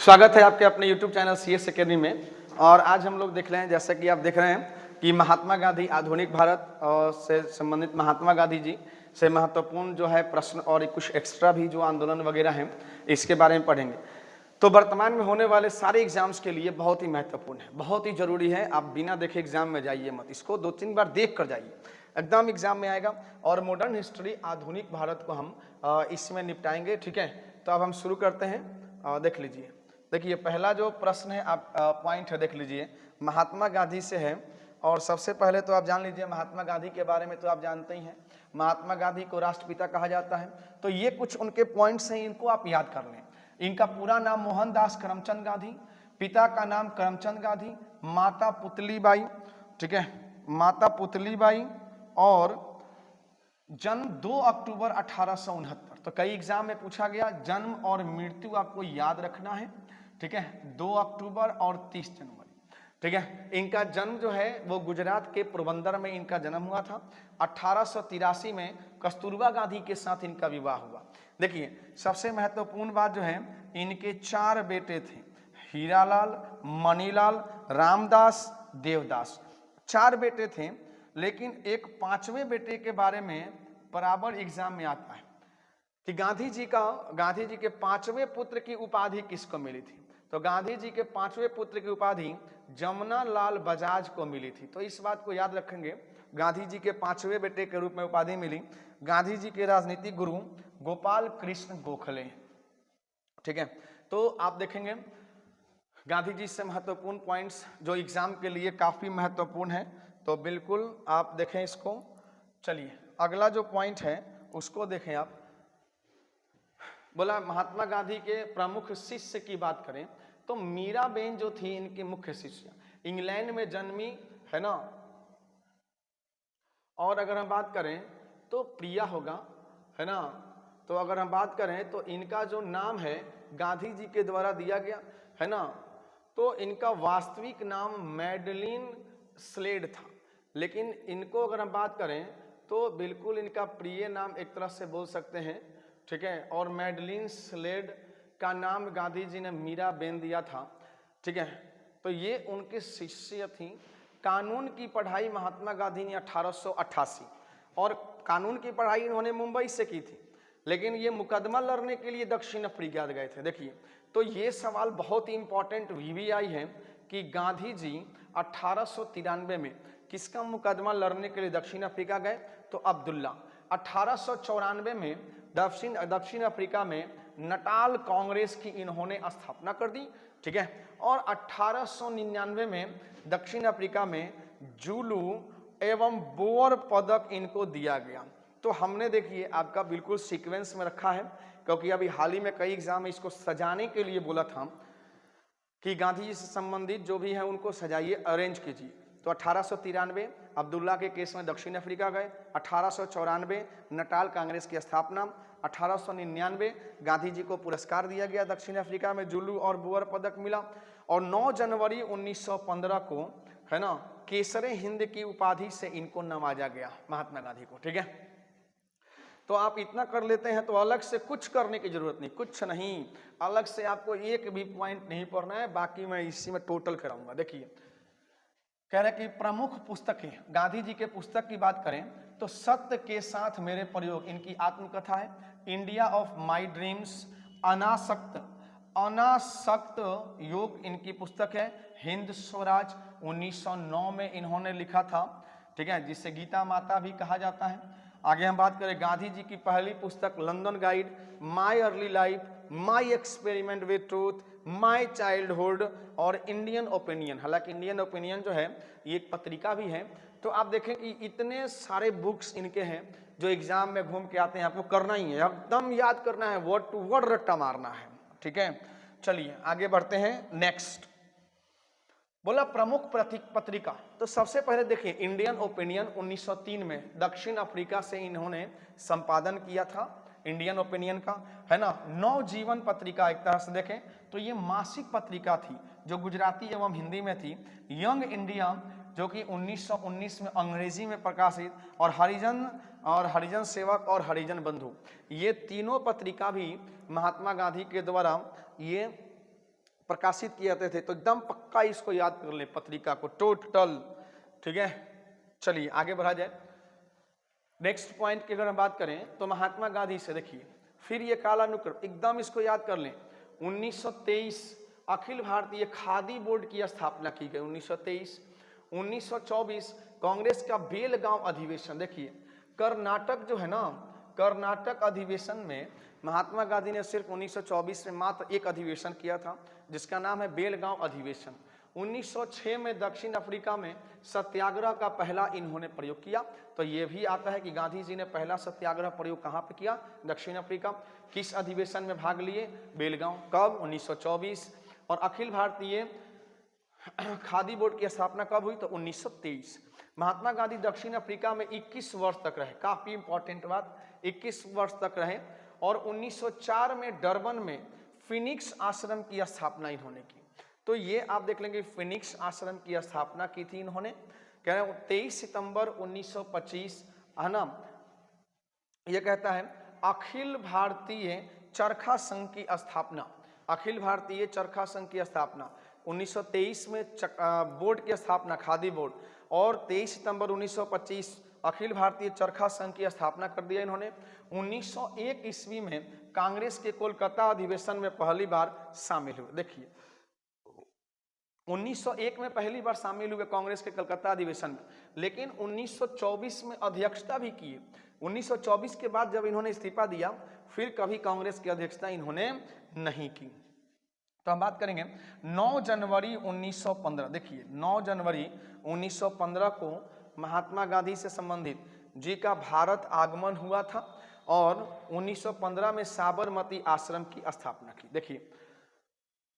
स्वागत है आपके अपने YouTube चैनल CS अकेडमी में। और आज हम लोग देख रहे हैं, जैसा कि आप देख रहे हैं कि महात्मा गांधी आधुनिक भारत से संबंधित महात्मा गांधी जी से महत्वपूर्ण जो है प्रश्न और कुछ एक्स्ट्रा भी जो आंदोलन वगैरह हैं इसके बारे में पढ़ेंगे। तो वर्तमान में होने वाले सारे एग्जाम्स के लिए बहुत ही महत्वपूर्ण है, बहुत ही जरूरी है। आप बिना देखे एग्जाम में जाइए मत, इसको 2-3 बार देख कर जाइए, एकदम एग्जाम में आएगा। और मॉडर्न हिस्ट्री आधुनिक भारत को हम इसमें निपटाएंगे, ठीक है। तो अब हम शुरू करते हैं, देख लीजिए। देखिए पहला जो प्रश्न है, आप पॉइंट है, देख लीजिए, महात्मा गांधी से है। और सबसे पहले तो आप जान लीजिए महात्मा गांधी के बारे में तो आप जानते ही हैं, महात्मा गांधी को राष्ट्रपिता कहा जाता है। तो ये कुछ उनके पॉइंट्स हैं, इनको आप याद कर लें। इनका पूरा नाम मोहनदास करमचंद गांधी, पिता का नाम करमचंद गांधी, माता पुतलीबाई, ठीक है, माता पुतलीबाई, और जन्म 2 अक्टूबर 1869। तो कई एग्जाम में पूछा गया, जन्म और मृत्यु आपको याद रखना है, ठीक है, 2 अक्टूबर और 30 जनवरी, ठीक है। इनका जन्म जो है वो गुजरात के पोरबंदर में इनका जन्म हुआ था। 1883 में कस्तूरबा गांधी के साथ इनका विवाह हुआ। देखिए सबसे महत्वपूर्ण बात जो है, इनके 4 बेटे थे, हीरालाल, मणिलाल, रामदास, देवदास, 4 बेटे थे। लेकिन एक 5वें बेटे के बारे में बराबर एग्जाम में आता है कि गांधी जी के 5वें पुत्र की उपाधि किसको मिली थी। तो गांधी जी के 5वें पुत्र की उपाधि जमुना लाल बजाज को मिली थी। तो इस बात को याद रखेंगे, गांधी जी के 5वें बेटे के रूप में उपाधि मिली गांधी जी के राजनीतिक गुरु गोपाल कृष्ण गोखले, ठीक है। तो आप देखेंगे गांधी जी से महत्वपूर्ण पॉइंट्स जो एग्जाम के लिए काफी महत्वपूर्ण है, तो बिल्कुल आप देखें इसको। चलिए अगला जो पॉइंट है उसको देखें आप। बोला महात्मा गांधी के प्रमुख शिष्य की बात करें तो मीराबेन जो थी इनकी मुख्य शिष्य, इंग्लैंड में जन्मी, है ना। और अगर हम बात करें तो प्रिया होगा, है ना। तो अगर हम बात करें तो इनका जो नाम है गांधी जी के द्वारा दिया गया, है ना। तो इनका वास्तविक नाम मैडलिन स्लेड था, लेकिन इनको अगर हम बात करें तो बिल्कुल इनका प्रिय नाम एक तरह से बोल सकते हैं, ठीक है। और मैडलिन स्लेड का नाम गांधी जी ने मीराबेन दिया था, ठीक है। तो ये उनके शिष्य थी। कानून की पढ़ाई महात्मा गांधी ने 1888, और कानून की पढ़ाई इन्होंने मुंबई से की थी, लेकिन ये मुकदमा लड़ने के लिए दक्षिण अफ्रीका गए थे। देखिए तो ये सवाल बहुत ही इंपॉर्टेंट VVI है कि गांधी जी 1893 में किसका मुकदमा लड़ने के लिए दक्षिण अफ्रीका गए, तो अब्दुल्ला। 1894 में दक्षिण अफ्रीका में नटाल कांग्रेस की इन्होंने स्थापना कर दी, ठीक है। और 1899 में दक्षिण अफ्रीका में जूलू एवं बोअर पदक इनको दिया गया। तो हमने देखिए आपका बिल्कुल सीक्वेंस में रखा है, क्योंकि अभी हाल ही में कई एग्जाम में इसको सजाने के लिए बोला था कि गांधी जी से संबंधित जो भी है उनको सजाइए, अरेंज कीजिए। तो 1893 अब्दुल्ला के केस में दक्षिण अफ्रीका गए, 1894 नटाल कांग्रेस की स्थापना, 1899 गांधी जी को पुरस्कार दिया गया दक्षिण अफ्रीका में, जुलू और बोअर पदक मिला। और 9 जनवरी 1915 को, है ना, केसरे हिंद की उपाधि से इनको नवाजा गया महात्मा गांधी को, ठीक है। तो आप इतना कर लेते हैं तो अलग से कुछ करने की जरूरत नहीं, कुछ नहीं, अलग से आपको एक भी पॉइंट नहीं पढ़ना है, बाकी मैं इसी में टोटल कराऊंगा। देखिए कह रहे कि प्रमुख पुस्तकें, गांधी जी के पुस्तक की बात करें तो सत्य के साथ मेरे प्रयोग इनकी आत्मकथा है, इंडिया ऑफ माय ड्रीम्स, अनासक्त योग इनकी पुस्तक है, हिंद स्वराज 1909 में इन्होंने लिखा था, ठीक है, जिसे गीता माता भी कहा जाता है। आगे हम बात करें गांधी जी की पहली पुस्तक London guide, my early life, my experiment with truth, my childhood और इंडियन ओपिनियन। हालांकि इंडियन ओपिनियन जो है ये एक पत्रिका भी है। तो आप देखें कि इतने सारे बुक्स इनके हैं जो एग्जाम में घूम के आते हैं, आपको करना ही है, एकदम याद करना है, वर्ड टू वर्ड रट्टा मारना है, ठीक है। चलिए आगे बढ़ते हैं। नेक्स्ट बोला प्रमुख पत्रिका, तो सबसे पहले देखिए इंडियन ओपिनियन 1903 में दक्षिण अफ्रीका से इन्होंने संपादन किया था इंडियन ओपिनियन का, है ना। नवजीवन पत्रिका एक तरह से देखें तो ये मासिक पत्रिका थी जो गुजराती एवं हिंदी में थी। यंग इंडिया जो कि 1919 में अंग्रेजी में प्रकाशित, और हरिजन सेवक और हरिजन बंधु, ये तीनों पत्रिका भी महात्मा गांधी के द्वारा ये प्रकाशित किए जाते थे। तो एकदम पक्का इसको याद कर ले पत्रिका को टोटल, ठीक है। चलिए आगे बढ़ा जाए। नेक्स्ट पॉइंट की अगर हम बात करें तो महात्मा गांधी से देखिए, फिर ये कालानुक्रम एकदम इसको याद कर लें। 1923 अखिल भारतीय खादी बोर्ड की स्थापना की गई 1923। 1924 कांग्रेस का बेलगांव अधिवेशन, देखिए कर्नाटक जो है ना, कर्नाटक अधिवेशन में महात्मा गांधी ने सिर्फ 1924 में मात्र एक अधिवेशन किया था जिसका नाम है बेलगांव अधिवेशन। 1906 में दक्षिण अफ्रीका में सत्याग्रह का पहला इन्होंने प्रयोग किया। तो ये भी आता है कि गांधी जी ने पहला सत्याग्रह प्रयोग कहाँ पे किया, दक्षिण अफ्रीका। किस अधिवेशन में भाग लिए, बेलगांव। कब, 1924। और अखिल भारतीय खादी बोर्ड की स्थापना कब हुई, तो 1923। महात्मा गांधी दक्षिण अफ्रीका में 21 वर्ष तक रहे, काफी इंपॉर्टेंट बात, 21 वर्ष तक रहे। और 1904 में डरबन में फिनिक्स आश्रम की स्थापना इन्होंने की। तो ये आप देख लेंगे फिनिक्स आश्रम की स्थापना की थी इन्होंने, कह रहे हैं 23 सितंबर 1925, है ना। यह कहता है अखिल भारतीय चरखा संघ की स्थापना, अखिल भारतीय चरखा संघ की स्थापना 1923 में बोर्ड की स्थापना, खादी बोर्ड। और 23 सितंबर 1925 अखिल भारतीय चरखा संघ की स्थापना कर दिया इन्होंने। 1901 ईस्वी में कांग्रेस के कोलकाता अधिवेशन में पहली बार शामिल हुए। देखिए 1901 में पहली बार शामिल हुए कांग्रेस के कलकत्ता अधिवेशन में, लेकिन 1924 में अध्यक्षता भी की। 1924 के बाद जब इन्होंने इस्तीफा दिया फिर कभी कांग्रेस की अध्यक्षता इन्होंने नहीं की। तो हम बात करेंगे 9 जनवरी 1915। देखिए 9 जनवरी 1915 को महात्मा गांधी से संबंधित जी का भारत आगमन हुआ था और 1915 में साबरमती आश्रम की स्थापना की। देखिए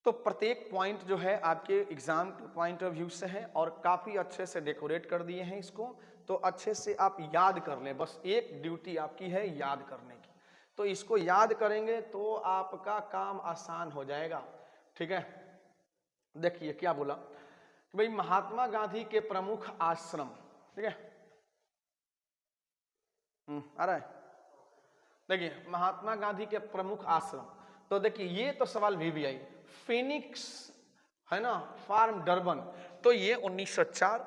तो प्रत्येक पॉइंट जो है आपके एग्जाम के पॉइंट ऑफ व्यू से है और काफ़ी अच्छे से डेकोरेट कर दिए हैं इसको, तो अच्छे से आप याद कर लें। बस एक ड्यूटी आपकी है याद करने की, तो इसको याद करेंगे तो आपका काम आसान हो जाएगा, ठीक है। देखिए क्या बोला कि भाई महात्मा गांधी के प्रमुख आश्रम, ठीक है, आ रहा है। देखिए महात्मा गांधी के प्रमुख आश्रम, तो देखिए ये तो सवाल भी आई, फिनिक्स है ना, फार्म डरबन, तो ये 1904।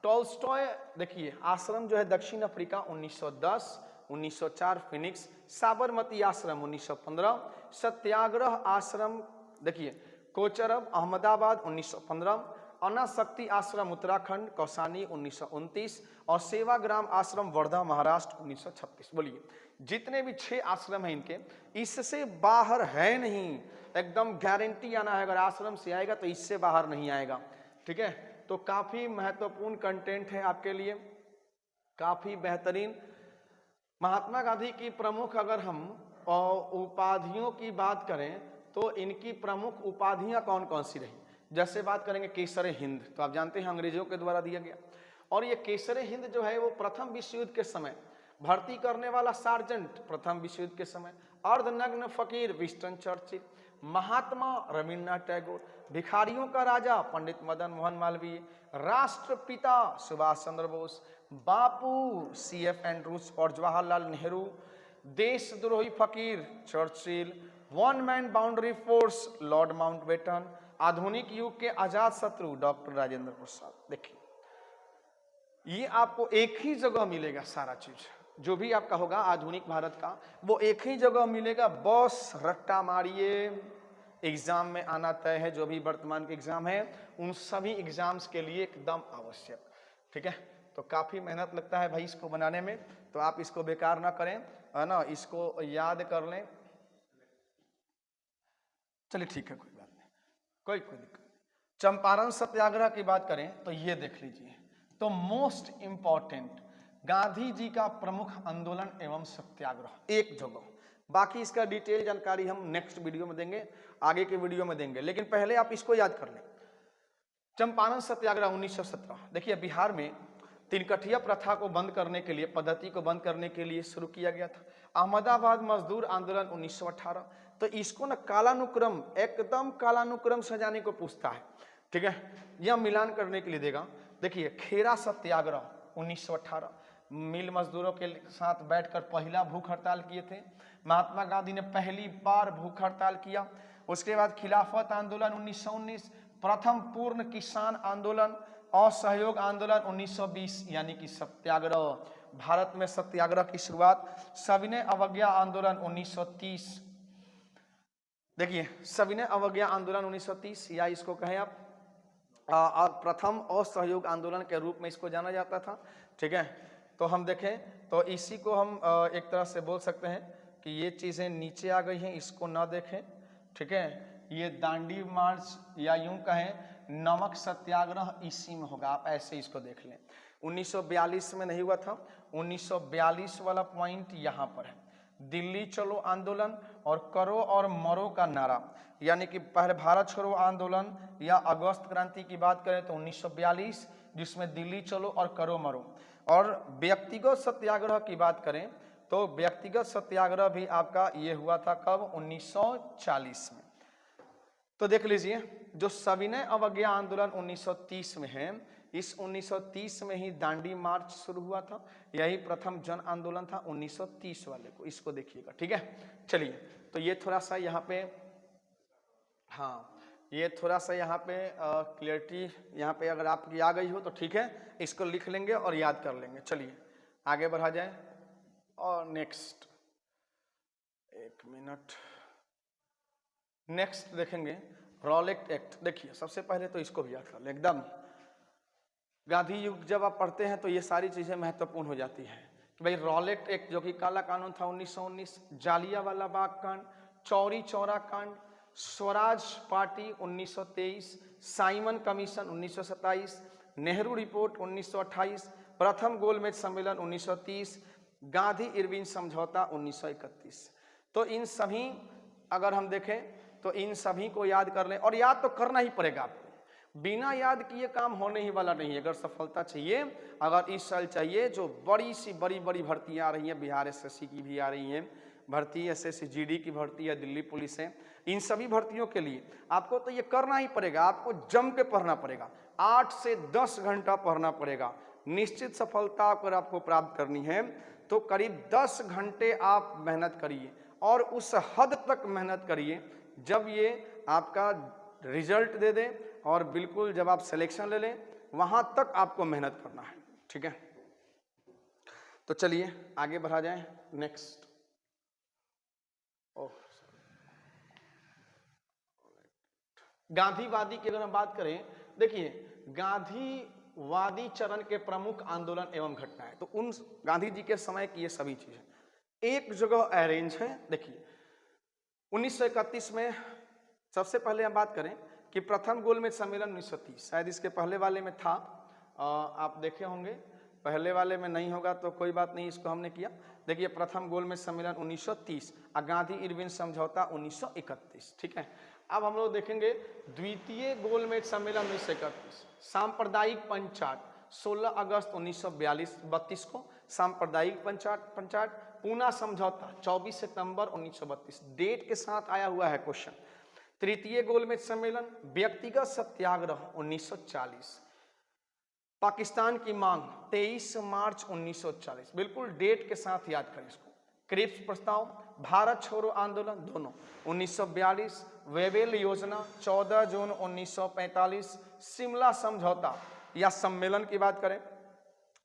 टॉल्स्टॉय देखिए आश्रम जो है दक्षिण अफ्रीका 1910, 1904 फिनिक्स। साबरमती आश्रम 1915। सत्याग्रह आश्रम देखिए कोचरब अहमदाबाद 1915। अनाशक्ति आश्रम उत्तराखंड कौसानी 1929 और सेवाग्राम आश्रम वर्धा महाराष्ट्र 1936। बोलिए जितने भी 6 आश्रम हैं इनके, इससे बाहर है नहीं, एकदम गारंटी आना है। अगर आश्रम से आएगा तो इससे बाहर नहीं आएगा, ठीक है। तो काफी महत्वपूर्ण कंटेंट है आपके लिए, काफी बेहतरीन। महात्मा गांधी की प्रमुख अगर हम उपाधियों की बात करें तो इनकी प्रमुख उपाधियां कौन कौन सी रही। जैसे बात करेंगे केसर हिंद, तो आप जानते हैं अंग्रेजों के द्वारा दिया गया, और ये केसर हिंद जो है वो प्रथम विश्व युद्ध के समय भर्ती करने वाला सार्जेंट प्रथम विश्व युद्ध के समय। अर्धनग्न फकीर विंस्टन चर्चिल। महात्मा रविन्द्रनाथ टैगोर। भिखारियों का राजा पंडित मदन मोहन मालवीय। राष्ट्रपिता सुभाष चंद्र बोस। बापू CF एंड्रूज और जवाहरलाल नेहरू। देशद्रोही फकीर Churchill. One man boundary force Lord Mountbatten. आधुनिक युग के आजाद शत्रु डॉक्टर राजेंद्र प्रसाद। देखिए ये आपको एक ही जगह मिलेगा, सारा चीज जो भी आपका होगा आधुनिक भारत का वो एक ही जगह मिलेगा। बस रट्टा मारिए, एग्जाम में आना तय है। जो भी वर्तमान के एग्जाम है उन सभी एग्जाम्स के लिए एकदम आवश्यक, ठीक है। तो काफी मेहनत लगता है भाई इसको बनाने में, तो आप इसको बेकार ना करें, है ना, इसको याद कर लें। चलिए ठीक है, कोई बात नहीं, कोई दिक्कत नहीं। चंपारण सत्याग्रह की बात करें तो ये देख लीजिए, तो मोस्ट इंपॉर्टेंट गांधी जी का प्रमुख आंदोलन एवं सत्याग्रह एक जगह। बाकी इसका डिटेल जानकारी हम नेक्स्ट वीडियो में देंगे, आगे के वीडियो में देंगे, लेकिन पहले आप इसको याद कर लें। चंपारण सत्याग्रह 1917। देखिए बिहार में तिनकठिया प्रथा को बंद करने के लिए, पद्धति को बंद करने के लिए शुरू किया गया था। अहमदाबाद मजदूर आंदोलन 1918। तो इसको ना कालानुक्रम, एकदम कालानुक्रम सजाने को पूछता है, ठीक है, यह मिलान करने के लिए देगा। देखिए खेरा सत्याग्रह 1918, मिल मजदूरों के साथ बैठकर पहला भूख हड़ताल किए थे। महात्मा गांधी ने पहली बार भूख हड़ताल किया उसके बाद खिलाफत आंदोलन 1919, प्रथम पूर्ण किसान आंदोलन, असहयोग आंदोलन 1920 यानी कि सत्याग्रह, भारत में सत्याग्रह की शुरुआत, सविनय अवज्ञा आंदोलन 1930। देखिए सविनय अवज्ञा आंदोलन 1930 या इसको कहें आप प्रथम असहयोग आंदोलन के रूप में इसको जाना जाता था। ठीक है, तो हम देखें तो इसी को हम एक तरह से बोल सकते हैं कि ये चीज़ें नीचे आ गई हैं, इसको ना देखें। ठीक है, ये दांडी मार्च या यूं कहें नमक सत्याग्रह इसी में होगा, आप ऐसे इसको देख लें। 1942 में नहीं हुआ था, 1942 वाला पॉइंट यहाँ पर है। दिल्ली चलो आंदोलन और करो और मरो का नारा, यानी कि पहले भारत छोड़ो आंदोलन या अगस्त क्रांति की बात करें तो 1942, जिसमें दिल्ली चलो और करो मरो। और व्यक्तिगत सत्याग्रह की बात करें तो व्यक्तिगत सत्याग्रह भी आपका ये हुआ था कब, 1940 में। तो देख लीजिए जो सविनय अवज्ञा आंदोलन 1930 में है, इस 1930 में ही दांडी मार्च शुरू हुआ था, यही प्रथम जन आंदोलन था 1930 वाले को, इसको देखिएगा। ठीक है, चलिए तो ये थोड़ा सा यहाँ पे, हाँ ये थोड़ा सा यहाँ पे क्लियरिटी यहाँ पे अगर आपकी आ गई हो तो ठीक है, इसको लिख लेंगे और याद कर लेंगे। चलिए आगे बढ़ा जाए और नेक्स्ट, एक मिनट, नेक्स्ट देखेंगे रॉलेट एक्ट। देखिए सबसे पहले तो इसको भी याद कर लें एकदम। गांधी युग जब आप पढ़ते हैं तो ये सारी चीजें महत्वपूर्ण हो जाती हैं कि भाई रॉलेट एक्ट जो कि काला कानून था 1919, जालियांवाला बाग कांड, चौरी चौरा कांड, Swaraj party 1923, Simon commission 1927, Nehru report 1928, प्रथम गोलमेज सम्मेलन 1930, गांधी इरविन समझौता 1931। तो इन सभी अगर हम देखें तो इन सभी को याद कर लें, और याद तो करना ही पड़ेगा आपको, बिना याद किए काम होने ही वाला नहीं है। अगर सफलता चाहिए, अगर इस साल चाहिए, जो बड़ी सी बड़ी भर्तियां आ रही हैं, बिहार एसएससी की भी आ रही हैं भर्ती, एसएससी जीडी की भर्ती है, दिल्ली पुलिस है, इन सभी भर्तियों के लिए आपको तो ये करना ही पड़ेगा, आपको जम के पढ़ना पड़ेगा, 8 से 10 घंटा पढ़ना पड़ेगा। निश्चित सफलता अगर आपको प्राप्त करनी है तो करीब 10 घंटे आप मेहनत करिए, और उस हद तक मेहनत करिए जब ये आपका रिजल्ट दे दे, और बिल्कुल जब आप सिलेक्शन ले लें वहां तक आपको मेहनत करना है। ठीक है, तो चलिए आगे बढ़ा जाए। नेक्स्ट, गांधीवादी की अगर हम बात करें, देखिए गांधीवादी चरण के प्रमुख आंदोलन एवं घटनाएं, तो उन गांधी जी के समय की ये सभी चीजें एक जगह अरेंज है। देखिए 1931 में सबसे पहले हम बात करें कि प्रथम गोलमेज सम्मेलन 1930, शायद इसके पहले वाले में था, आप देखे होंगे, पहले वाले में नहीं होगा तो कोई बात नहीं, इसको हमने किया। देखिए प्रथम गोलमेज सम्मेलन 1930 और गांधी इरविन समझौता 1931। ठीक है, अब हम लोग देखेंगे द्वितीय गोलमेज सम्मेलन 1931, सांप्रदायिक पंचायत 16 अगस्त 1932 को, सांप्रदायिक पंचायत पूना समझौता 24 सितंबर 1932, डेट के साथ आया हुआ है क्वेश्चन। तृतीय गोलमेज सम्मेलन व्यक्तिगत सत्याग्रह 1940, पाकिस्तान की मांग 23 मार्च 1940, बिल्कुल डेट के साथ याद करें इसको। क्रिप्स प्रस्ताव, भारत छोड़ो आंदोलन दोनों 1942, वेवेल योजना 14 जून 1945, शिमला समझौता या सम्मेलन की बात करें,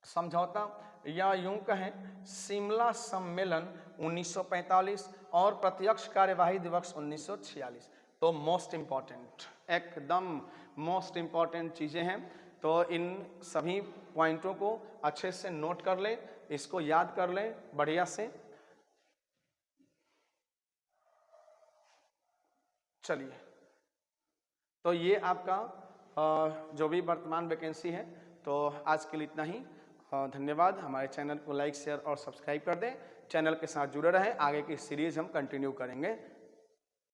समझौता या यूं कहें शिमला सम्मेलन 1945, और प्रत्यक्ष कार्यवाही दिवस 1946। तो मोस्ट इंपॉर्टेंट, एकदम मोस्ट इंपॉर्टेंट चीजें हैं, तो इन सभी पॉइंटों को अच्छे से नोट कर लें, इसको याद कर लें बढ़िया से। चलिए, तो ये आपका जो भी वर्तमान वैकेंसी है, तो आज के लिए इतना ही। धन्यवाद। हमारे चैनल को लाइक शेयर और सब्सक्राइब कर दें, चैनल के साथ जुड़े रहें, आगे की सीरीज हम कंटिन्यू करेंगे।